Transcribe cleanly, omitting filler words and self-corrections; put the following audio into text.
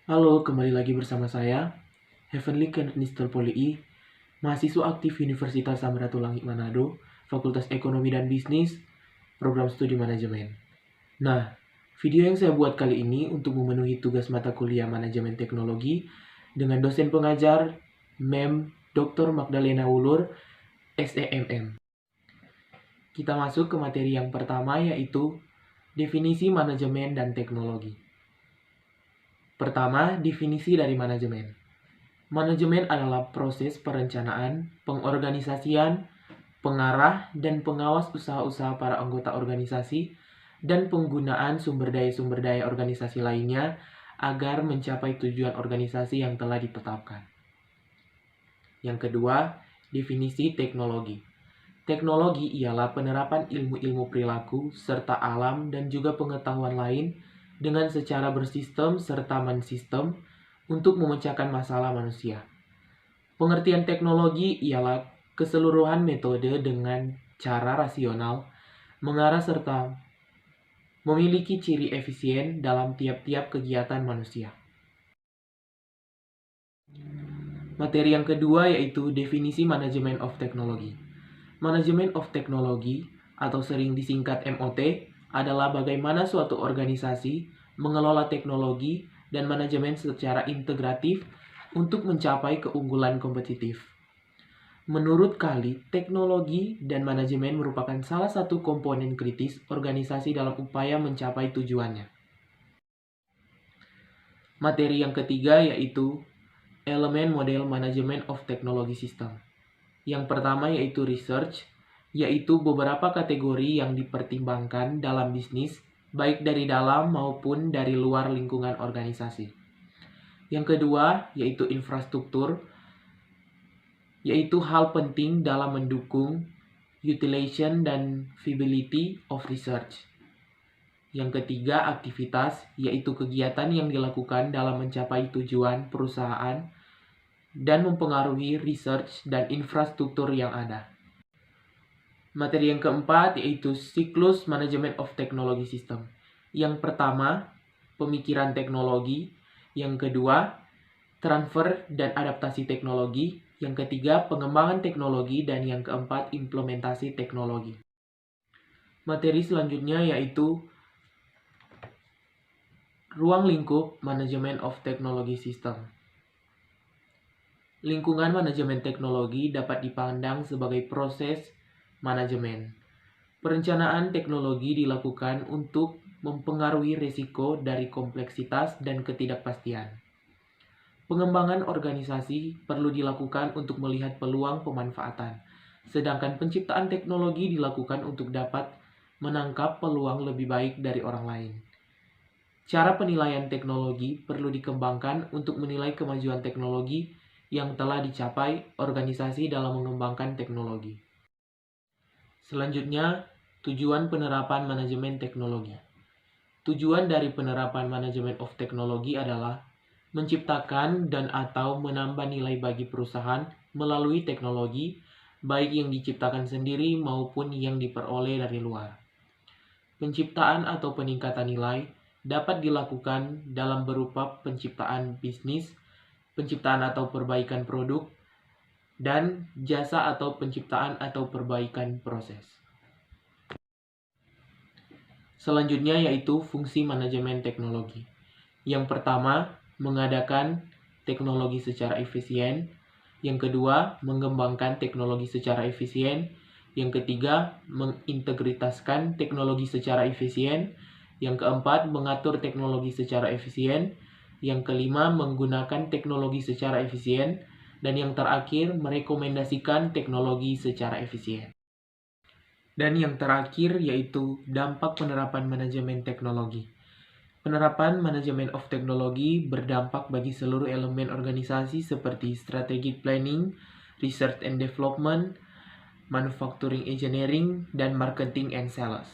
Halo, kembali lagi bersama saya, Heavenly Kenister Polii, mahasiswa aktif Universitas Samratulangi Manado, Fakultas Ekonomi dan Bisnis, Program Studi Manajemen. Nah, video yang saya buat kali ini untuk memenuhi tugas mata kuliah Manajemen Teknologi dengan dosen pengajar Mem. Dr. Magdalena Wulur, SEMM. Kita masuk ke materi yang pertama, yaitu definisi manajemen dan teknologi. Pertama, definisi dari manajemen. Manajemen adalah proses perencanaan, pengorganisasian, pengarah, dan pengawas usaha-usaha para anggota organisasi dan penggunaan sumber daya organisasi lainnya agar mencapai tujuan organisasi yang telah ditetapkan. Yang kedua, definisi teknologi. Teknologi ialah penerapan ilmu-ilmu perilaku serta alam dan juga pengetahuan lain dengan secara bersistem serta mensistem untuk memecahkan masalah manusia. Pengertian teknologi ialah keseluruhan metode dengan cara rasional, mengarah serta memiliki ciri efisien dalam tiap-tiap kegiatan manusia. Materi yang kedua yaitu definisi manajemen of technology. Manajemen of technology atau sering disingkat MOT adalah bagaimana suatu organisasi mengelola teknologi dan manajemen secara integratif untuk mencapai keunggulan kompetitif. Menurut Kali, teknologi dan manajemen merupakan salah satu komponen kritis organisasi dalam upaya mencapai tujuannya. Materi yang ketiga yaitu elemen model manajemen of technology system. Yang pertama yaitu research, yaitu beberapa kategori yang dipertimbangkan dalam bisnis, baik dari dalam maupun dari luar lingkungan organisasi. Yang kedua yaitu infrastruktur, yaitu hal penting dalam mendukung utilization dan viability of research. Yang ketiga aktivitas, yaitu kegiatan yang dilakukan dalam mencapai tujuan perusahaan dan mempengaruhi research dan infrastruktur yang ada. Materi yang keempat yaitu siklus manajemen of technology system. Yang pertama, pemikiran teknologi. Yang kedua, transfer dan adaptasi teknologi. Yang ketiga, pengembangan teknologi. Dan yang keempat, implementasi teknologi. Materi selanjutnya yaitu ruang lingkup manajemen of technology system. Lingkungan manajemen teknologi dapat dipandang sebagai proses manajemen. Perencanaan teknologi dilakukan untuk mempengaruhi risiko dari kompleksitas dan ketidakpastian. Pengembangan organisasi perlu dilakukan untuk melihat peluang pemanfaatan, sedangkan penciptaan teknologi dilakukan untuk dapat menangkap peluang lebih baik dari orang lain. Cara penilaian teknologi perlu dikembangkan untuk menilai kemajuan teknologi yang telah dicapai organisasi dalam mengembangkan teknologi. Selanjutnya, tujuan penerapan manajemen teknologi. Tujuan dari penerapan manajemen of teknologi adalah menciptakan dan atau menambah nilai bagi perusahaan melalui teknologi, baik yang diciptakan sendiri maupun yang diperoleh dari luar. Penciptaan atau peningkatan nilai dapat dilakukan dalam berupa penciptaan bisnis, penciptaan atau perbaikan produk, dan jasa atau penciptaan atau perbaikan proses. Selanjutnya yaitu fungsi manajemen teknologi. Yang pertama, mengadakan teknologi secara efisien. Yang kedua, mengembangkan teknologi secara efisien. Yang ketiga, mengintegritaskan teknologi secara efisien. Yang keempat, mengatur teknologi secara efisien. Yang kelima, menggunakan teknologi secara efisien. Dan yang terakhir, merekomendasikan teknologi secara efisien. Dan yang terakhir yaitu dampak penerapan manajemen teknologi. Penerapan manajemen of teknologi berdampak bagi seluruh elemen organisasi seperti strategic planning, research and development, manufacturing engineering, dan marketing and sales.